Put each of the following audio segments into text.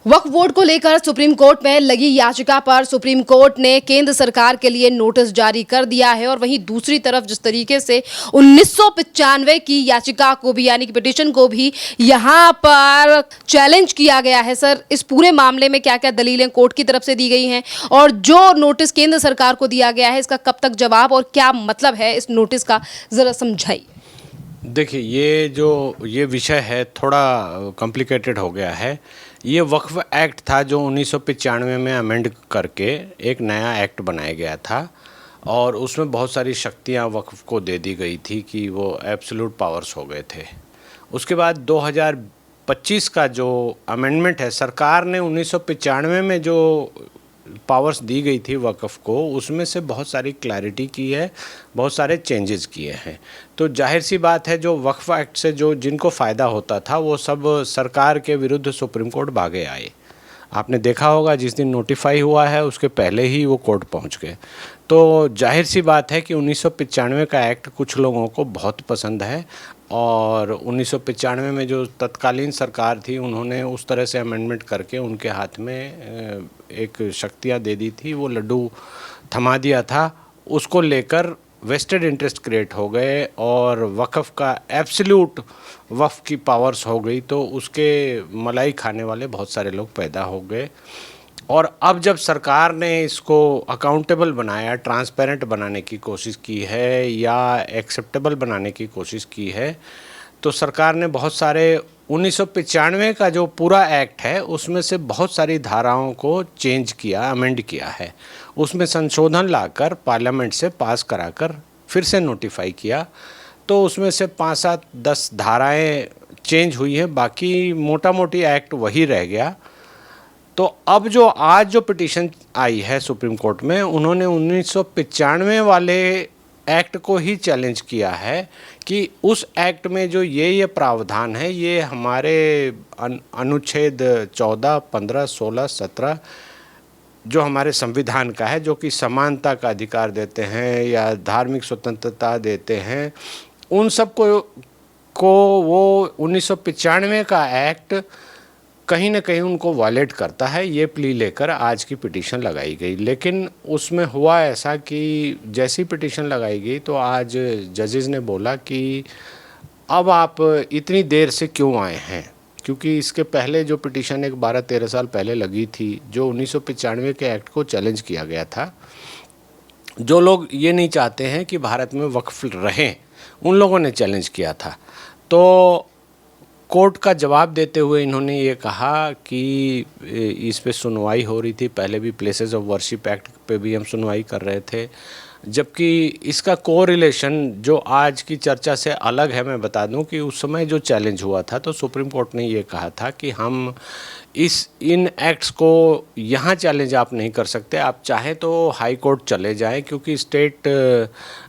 वक्फ board को लेकर supreme court में लगी याचिका पर सुप्रीम कोर्ट ने केंद्र सरकार के लिए नोटिस जारी कर दिया है। और वहीं दूसरी तरफ जिस तरीके से 1995 की याचिका को भी यानी कि पिटीशन को भी यहां पर चैलेंज किया गया है। सर, इस पूरे मामले में क्या क्या दलीलें कोर्ट की तरफ से दी गई हैं और जो नोटिस केंद्र सरकार को दिया गया है इसका कब तक जवाब और क्या मतलब है इस नोटिस का, जरा समझाइए। देखिए, ये विषय है थोड़ा कॉम्प्लिकेटेड हो गया है। ये वक्फ एक्ट था जो 1995 में अमेंड करके एक नया एक्ट बनाया गया था और उसमें बहुत सारी शक्तियां वक्फ को दे दी गई थी कि वो एब्सोल्यूट पावर्स हो गए थे। उसके बाद 2025 का जो अमेंडमेंट है, सरकार ने 1995 में जो पावर्स दी गई थी वक्फ को, उसमें से बहुत सारी क्लैरिटी की है, बहुत सारे चेंजेस किए हैं। तो जाहिर सी बात है, जो वक्फ एक्ट से जो जिनको फ़ायदा होता था वो सब सरकार के विरुद्ध सुप्रीम कोर्ट भागे आए। आपने देखा होगा जिस दिन नोटिफाई हुआ है उसके पहले ही वो कोर्ट पहुंच गए। तो जाहिर सी बात है कि 1995 का एक्ट कुछ लोगों को बहुत पसंद है और 1995 में जो तत्कालीन सरकार थी उन्होंने उस तरह से अमेंडमेंट करके उनके हाथ में एक शक्तियाँ दे दी थी, वो लड्डू थमा दिया था। उसको लेकर वेस्टेड इंटरेस्ट क्रिएट हो गए और वक्फ का एब्सोल्यूट वक्फ की पावर्स हो गई, तो उसके मलाई खाने वाले बहुत सारे लोग पैदा हो गए। और अब जब सरकार ने इसको अकाउंटेबल बनाया, ट्रांसपेरेंट बनाने की कोशिश की है या एक्सेप्टेबल बनाने की कोशिश की है, तो सरकार ने बहुत सारे 1995 का जो पूरा एक्ट है उसमें से बहुत सारी धाराओं को चेंज किया, अमेंड किया है। उसमें संशोधन लाकर पार्लियामेंट से पास कराकर फिर से नोटिफाई किया। तो उसमें से 5, 7, 10 धाराएं चेंज हुई हैं, बाकी मोटा मोटी एक्ट वही रह गया। तो अब जो आज जो पिटीशन आई है सुप्रीम कोर्ट में, उन्होंने 1995 वाले एक्ट को ही चैलेंज किया है कि उस एक्ट में जो ये प्रावधान है ये हमारे अनुच्छेद 14, 15, 16, 17 जो हमारे संविधान का है, जो कि समानता का अधिकार देते हैं या धार्मिक स्वतंत्रता देते हैं, उन सब को वो 1995 का एक्ट कहीं ना कहीं उनको वायलेट करता है। ये प्ली लेकर आज की पिटीशन लगाई गई। लेकिन उसमें हुआ ऐसा कि जैसी पिटीशन लगाई गई तो आज जजेस ने बोला कि अब आप इतनी देर से क्यों आए हैं, क्योंकि इसके पहले जो पिटीशन एक 12-13 साल पहले लगी थी जो 1995 के एक्ट को चैलेंज किया गया था। जो लोग ये नहीं चाहते हैं कि भारत में वक्फ रहें, उन लोगों ने चैलेंज किया था। तो कोर्ट का जवाब देते हुए इन्होंने ये कहा कि इस पे सुनवाई हो रही थी, पहले भी प्लेसेस ऑफ वर्शिप एक्ट पे भी हम सुनवाई कर रहे थे, जबकि इसका कोरिलेशन जो आज की चर्चा से अलग है। मैं बता दूं कि उस समय जो चैलेंज हुआ था तो सुप्रीम कोर्ट ने ये कहा था कि हम इन एक्ट्स को यहाँ चैलेंज आप नहीं कर सकते, आप चाहें तो हाई कोर्ट चले जाएं, क्योंकि स्टेट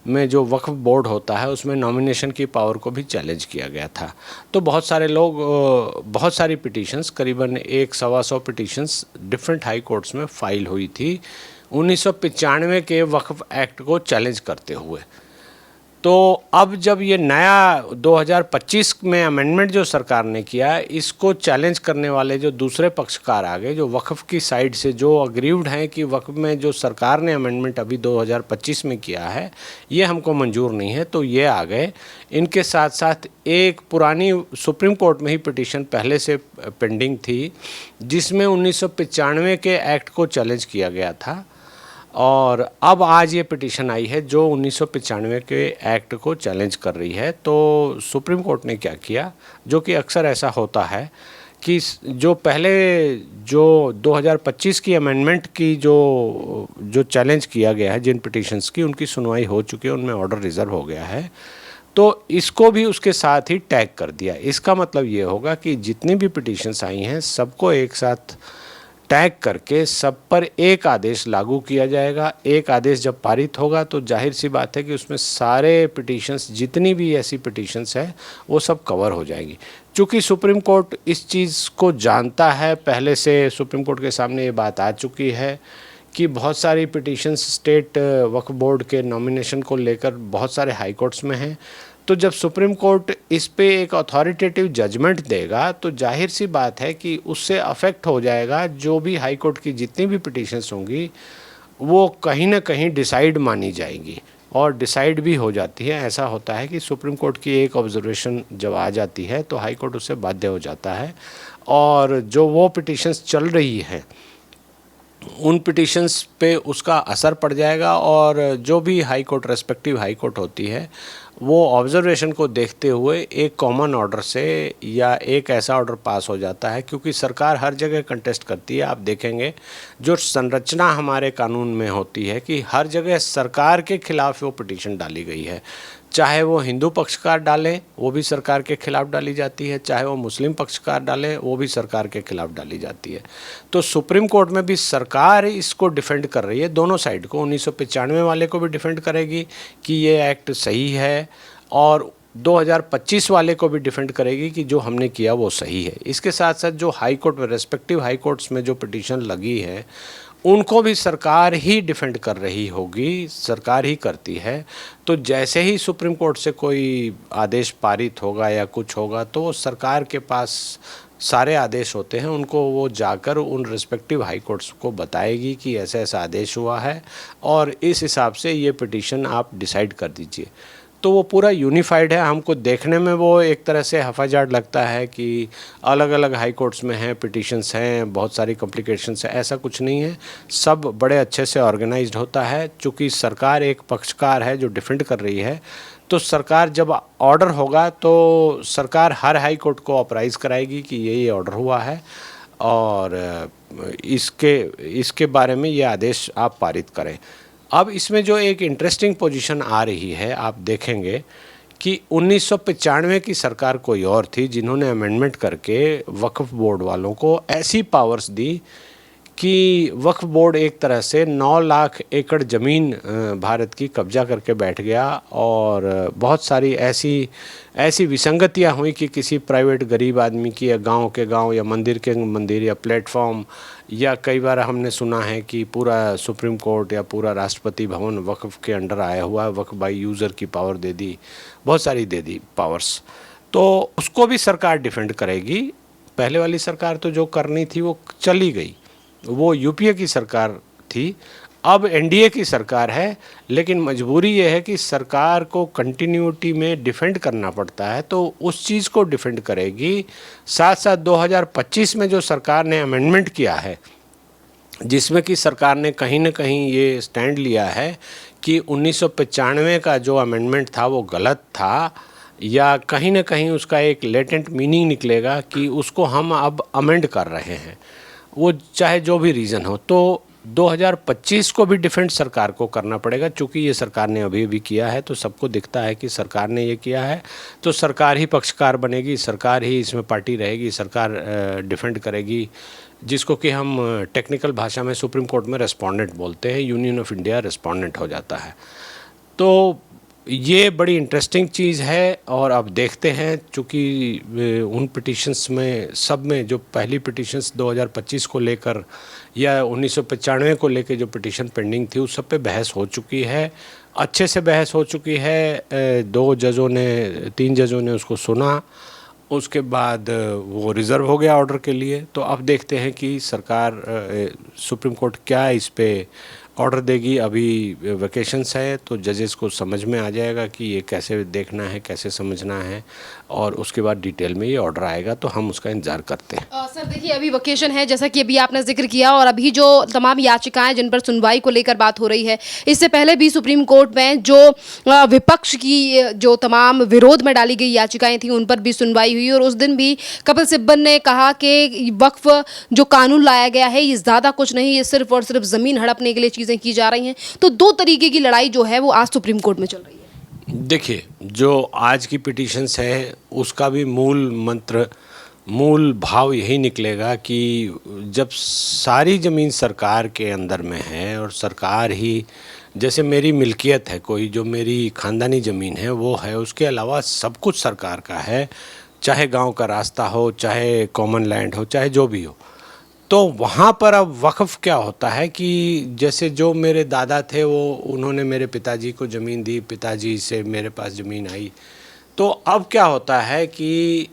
में जो वक्फ बोर्ड होता है उसमें नॉमिनेशन की पावर को भी चैलेंज किया गया था। तो बहुत सारे लोग, बहुत सारी पिटीशंस, करीबन 100-125 पिटीशंस डिफरेंट हाई कोर्ट्स में फाइल हुई थी 1995 के वक्फ एक्ट को चैलेंज करते हुए। तो अब जब ये नया 2025 में अमेंडमेंट जो सरकार ने किया, इसको चैलेंज करने वाले जो दूसरे पक्षकार आ गए, जो वक्फ की साइड से जो अग्रीव्ड हैं कि वक्फ में जो सरकार ने अमेंडमेंट अभी 2025 में किया है ये हमको मंजूर नहीं है, तो ये आ गए। इनके साथ साथ एक पुरानी सुप्रीम कोर्ट में ही पिटीशन पहले से पेंडिंग थी जिसमें 1995 के एक्ट को चैलेंज किया गया था, और अब आज ये पिटीशन आई है जो 1995 के एक्ट को चैलेंज कर रही है। तो सुप्रीम कोर्ट ने क्या किया, जो कि अक्सर ऐसा होता है कि जो पहले जो 2025 की अमेंडमेंट की जो चैलेंज किया गया है, जिन पिटीशंस की उनकी सुनवाई हो चुकी है, उनमें ऑर्डर रिजर्व हो गया है, तो इसको भी उसके साथ ही टैग कर दिया। इसका मतलब ये होगा कि जितनी भी पिटीशंस आई हैं सबको एक साथ टैग करके सब पर एक आदेश लागू किया जाएगा। एक आदेश जब पारित होगा तो जाहिर सी बात है कि उसमें सारे पिटीशंस, जितनी भी ऐसी पिटीशंस है, वो सब कवर हो जाएगी। चूँकि सुप्रीम कोर्ट इस चीज़ को जानता है, पहले से सुप्रीम कोर्ट के सामने ये बात आ चुकी है कि बहुत सारी पिटीशंस स्टेट वक्फ बोर्ड के नॉमिनेशन को लेकर बहुत सारे हाई कोर्ट्स में हैं, तो जब सुप्रीम कोर्ट इस पे एक अथॉरिटेटिव जजमेंट देगा तो जाहिर सी बात है कि उससे अफेक्ट हो जाएगा जो भी हाई कोर्ट की जितनी भी पिटिशंस होंगी वो कहीं ना कहीं डिसाइड मानी जाएंगी और डिसाइड भी हो जाती है। ऐसा होता है कि सुप्रीम कोर्ट की एक ऑब्जर्वेशन जब आ जाती है तो हाई कोर्ट उससे बाध्य हो जाता है और जो वो पिटिशंस चल रही है उन पिटिशंस पे उसका असर पड़ जाएगा और जो भी high court respective high court होती है वो ऑब्जर्वेशन को देखते हुए एक कॉमन ऑर्डर से या एक ऐसा ऑर्डर पास हो जाता है, क्योंकि सरकार हर जगह कंटेस्ट करती है। आप देखेंगे जो संरचना हमारे कानून में होती है कि हर जगह सरकार के खिलाफ वो पिटीशन डाली गई है, चाहे वो हिंदू पक्षकार डालें वो भी सरकार के खिलाफ डाली जाती है, चाहे वो मुस्लिम पक्षकार डालें वो भी सरकार के खिलाफ डाली जाती है। तो सुप्रीम कोर्ट में भी सरकार इसको डिफेंड कर रही है, दोनों साइड को। 1995 वाले को भी डिफेंड करेगी कि ये एक्ट सही है और 2025 वाले को भी डिफेंड करेगी कि जो हमने किया वो सही है। इसके साथ साथ जो हाई कोर्ट में रेस्पेक्टिव हाई कोर्ट्स में जो पिटीशन लगी है उनको भी सरकार ही डिफेंड कर रही होगी, सरकार ही करती है। तो जैसे ही सुप्रीम कोर्ट से कोई आदेश पारित होगा या कुछ होगा तो सरकार के पास सारे आदेश होते हैं, उनको वो जाकर उन रिस्पेक्टिव हाई कोर्ट्स को बताएगी कि ऐसा ऐसा आदेश हुआ है और इस हिसाब से ये पिटीशन आप डिसाइड कर दीजिए। तो वो पूरा यूनिफाइड है। हमको देखने में वो एक तरह से हफाजाट लगता है कि अलग अलग हाई कोर्ट्स में हैं, पिटिशंस हैं, बहुत सारी कॉम्प्लिकेशंस हैं। ऐसा कुछ नहीं है, सब बड़े अच्छे से ऑर्गेनाइज्ड होता है। चूँकि सरकार एक पक्षकार है जो डिफेंड कर रही है, तो सरकार जब ऑर्डर होगा तो सरकार हर हाई कोर्ट को ऑथराइज कराएगी कि ये ऑर्डर हुआ है और इसके बारे में ये आदेश आप पारित करें। अब इसमें जो एक इंटरेस्टिंग पोजीशन आ रही है, आप देखेंगे कि 1995 की सरकार कोई और थी जिन्होंने अमेंडमेंट करके वक्फ बोर्ड वालों को ऐसी पावर्स दी कि वक्फ बोर्ड एक तरह से 9 लाख एकड़ ज़मीन भारत की कब्जा करके बैठ गया और बहुत सारी ऐसी विसंगतियां हुई कि किसी प्राइवेट गरीब आदमी की या गांव के गांव या मंदिर के मंदिर या प्लेटफॉर्म, या कई बार हमने सुना है कि पूरा सुप्रीम कोर्ट या पूरा राष्ट्रपति भवन वक्फ के अंडर आया हुआ है, वक्फ बाई यूज़र की पावर दे दी, बहुत सारी दे दी पावर्स। तो उसको भी सरकार डिफेंड करेगी। पहले वाली सरकार तो जो करनी थी वो चली गई, वो यूपीए की सरकार थी, अब एनडीए की सरकार है, लेकिन मजबूरी ये है कि सरकार को कंटिन्यूटी में डिफेंड करना पड़ता है, तो उस चीज़ को डिफेंड करेगी। साथ साथ 2025 में जो सरकार ने अमेंडमेंट किया है जिसमें कि सरकार ने कहीं ना कहीं ये स्टैंड लिया है कि 1995 का जो अमेंडमेंट था वो गलत था, या कहीं ना कहीं उसका एक लेटेंट मीनिंग निकलेगा कि उसको हम अब अमेंड कर रहे हैं, वो चाहे जो भी रीज़न हो। तो 2025 को भी डिफेंड सरकार को करना पड़ेगा, चूँकि ये सरकार ने अभी भी किया है तो सबको दिखता है कि सरकार ने ये किया है, तो सरकार ही पक्षकार बनेगी, सरकार ही इसमें पार्टी रहेगी, सरकार डिफेंड करेगी, जिसको कि हम टेक्निकल भाषा में सुप्रीम कोर्ट में रेस्पोंडेंट बोलते हैं, यूनियन ऑफ इंडिया रेस्पोंडेंट हो जाता है। तो ये बड़ी इंटरेस्टिंग चीज़ है और अब देखते हैं, चूँकि उन पिटिशंस में सब में जो पहली पिटिशंस 2025 को लेकर या 1995 को लेकर जो पिटिशन पेंडिंग थी उस सब पे बहस हो चुकी है, अच्छे से बहस हो चुकी है। 3 जजों ने उसको सुना, उसके बाद वो रिज़र्व हो गया ऑर्डर के लिए। तो अब देखते हैं कि सरकार सुप्रीम कोर्ट क्या इस पे ऑर्डर देगी। अभी वेकेशंस है तो जजेस को समझ में आ जाएगा कि ये कैसे देखना है, कैसे समझना है, और उसके बाद डिटेल में ये ऑर्डर आएगा, तो हम उसका इंतज़ार करते हैं। सर देखिए, अभी वेकेशन है जैसा कि अभी आपने जिक्र किया, और अभी जो तमाम याचिकाएं जिन पर सुनवाई को लेकर बात हो रही है, इससे पहले भी सुप्रीम कोर्ट में जो विपक्ष की जो तमाम विरोध में डाली गई याचिकाएं थी उन पर भी सुनवाई हुई, और उस दिन भी कपिल सिब्बल ने कहा कि वक्फ जो कानून लाया गया है ये ज़्यादा कुछ नहीं, ये सिर्फ और सिर्फ ज़मीन हड़पने के लिए चीज़ें की जा रही हैं। तो 2 तरीके की लड़ाई जो है वो आज सुप्रीम कोर्ट में चल रही है। देखिए, जो आज की पिटिशंस है उसका भी मूल भाव यही निकलेगा कि जब सारी ज़मीन सरकार के अंदर में है और सरकार ही, जैसे मेरी मिल्कियत है कोई, जो मेरी ख़ानदानी ज़मीन है वो है, उसके अलावा सब कुछ सरकार का है, चाहे गांव का रास्ता हो, चाहे कॉमन लैंड हो, चाहे जो भी हो। तो वहाँ पर अब वक्फ क्या होता है कि जैसे जो मेरे दादा थे वो, उन्होंने मेरे पिताजी को ज़मीन दी, पिताजी से मेरे पास ज़मीन आई, तो अब क्या होता है कि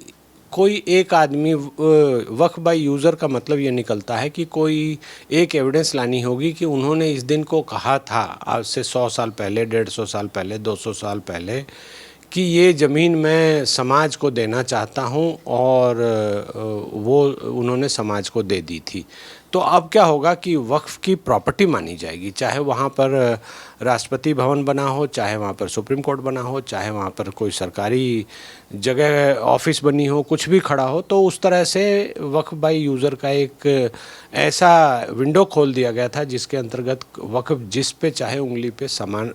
कोई एक आदमी वक्फ बाय यूज़र का मतलब ये निकलता है कि कोई एक एविडेंस लानी होगी कि उन्होंने इस दिन को कहा था आज से 100 साल पहले, 150 साल पहले, 200 साल पहले कि ये ज़मीन मैं समाज को देना चाहता हूँ और वो उन्होंने समाज को दे दी थी। तो अब क्या होगा कि वक्फ की प्रॉपर्टी मानी जाएगी, चाहे वहाँ पर राष्ट्रपति भवन बना हो, चाहे वहाँ पर सुप्रीम कोर्ट बना हो, चाहे वहाँ पर कोई सरकारी जगह ऑफिस बनी हो, कुछ भी खड़ा हो। तो उस तरह से वक्फ बाय यूज़र का एक ऐसा विंडो खोल दिया गया था जिसके अंतर्गत वक्फ जिस पे चाहे उंगली पे समान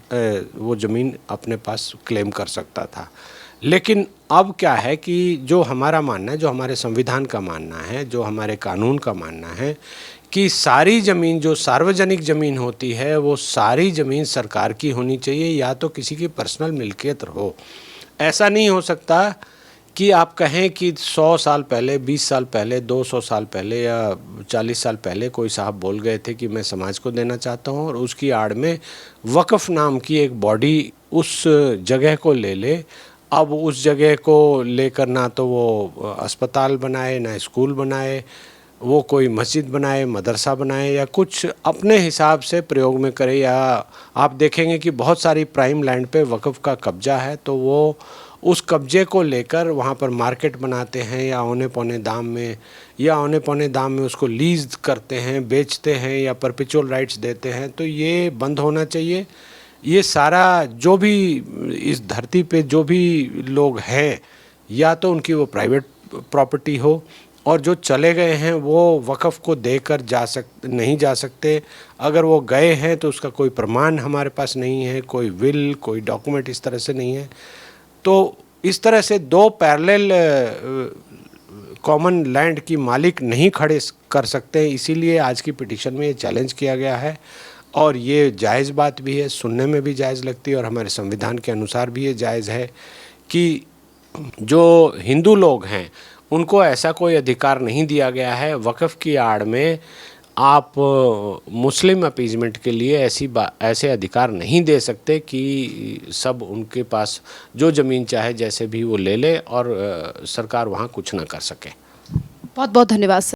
वो ज़मीन अपने पास क्लेम कर सकता था। लेकिन अब क्या है कि जो हमारा मानना है, जो हमारे संविधान का मानना है, जो हमारे कानून का मानना है कि सारी ज़मीन जो सार्वजनिक ज़मीन होती है वो सारी ज़मीन सरकार की होनी चाहिए, या तो किसी की पर्सनल मिल्कियत हो। ऐसा नहीं हो सकता कि आप कहें कि 100 साल पहले, 20 साल पहले, 200 साल पहले या 40 साल पहले कोई साहब बोल गए थे कि मैं समाज को देना चाहता हूँ, और उसकी आड़ में वक्फ नाम की एक बॉडी उस जगह को ले ले। अब उस जगह को लेकर ना तो वो अस्पताल बनाए, ना स्कूल बनाए, वो कोई मस्जिद बनाए, मदरसा बनाए, या कुछ अपने हिसाब से प्रयोग में करे। या आप देखेंगे कि बहुत सारी प्राइम लैंड पे वक्फ का कब्जा है, तो वो उस कब्जे को लेकर वहाँ पर मार्केट बनाते हैं, या औने पौने दाम में उसको लीज करते हैं, बेचते हैं, या परपेचुअल राइट्स देते हैं। तो ये बंद होना चाहिए। ये सारा जो भी इस धरती पे जो भी लोग हैं, या तो उनकी वो प्राइवेट प्रॉपर्टी हो, और जो चले गए हैं वो वक़्फ़ को देकर नहीं जा सकते। अगर वो गए हैं तो उसका कोई प्रमाण हमारे पास नहीं है, कोई विल, कोई डॉक्यूमेंट इस तरह से नहीं है। तो इस तरह से दो पैरेलल कॉमन लैंड की मालिक नहीं खड़े कर सकते। इसीलिए आज की पिटीशन में ये चैलेंज किया गया है, और ये जायज़ बात भी है, सुनने में भी जायज़ लगती है, और हमारे संविधान के अनुसार भी ये जायज़ है कि जो हिंदू लोग हैं उनको ऐसा कोई अधिकार नहीं दिया गया है। वक़्फ़ की आड़ में आप मुस्लिम अपीजमेंट के लिए ऐसे अधिकार नहीं दे सकते कि सब उनके पास जो ज़मीन चाहे जैसे भी वो ले ले और सरकार वहाँ कुछ ना कर सके। बहुत बहुत धन्यवाद सर।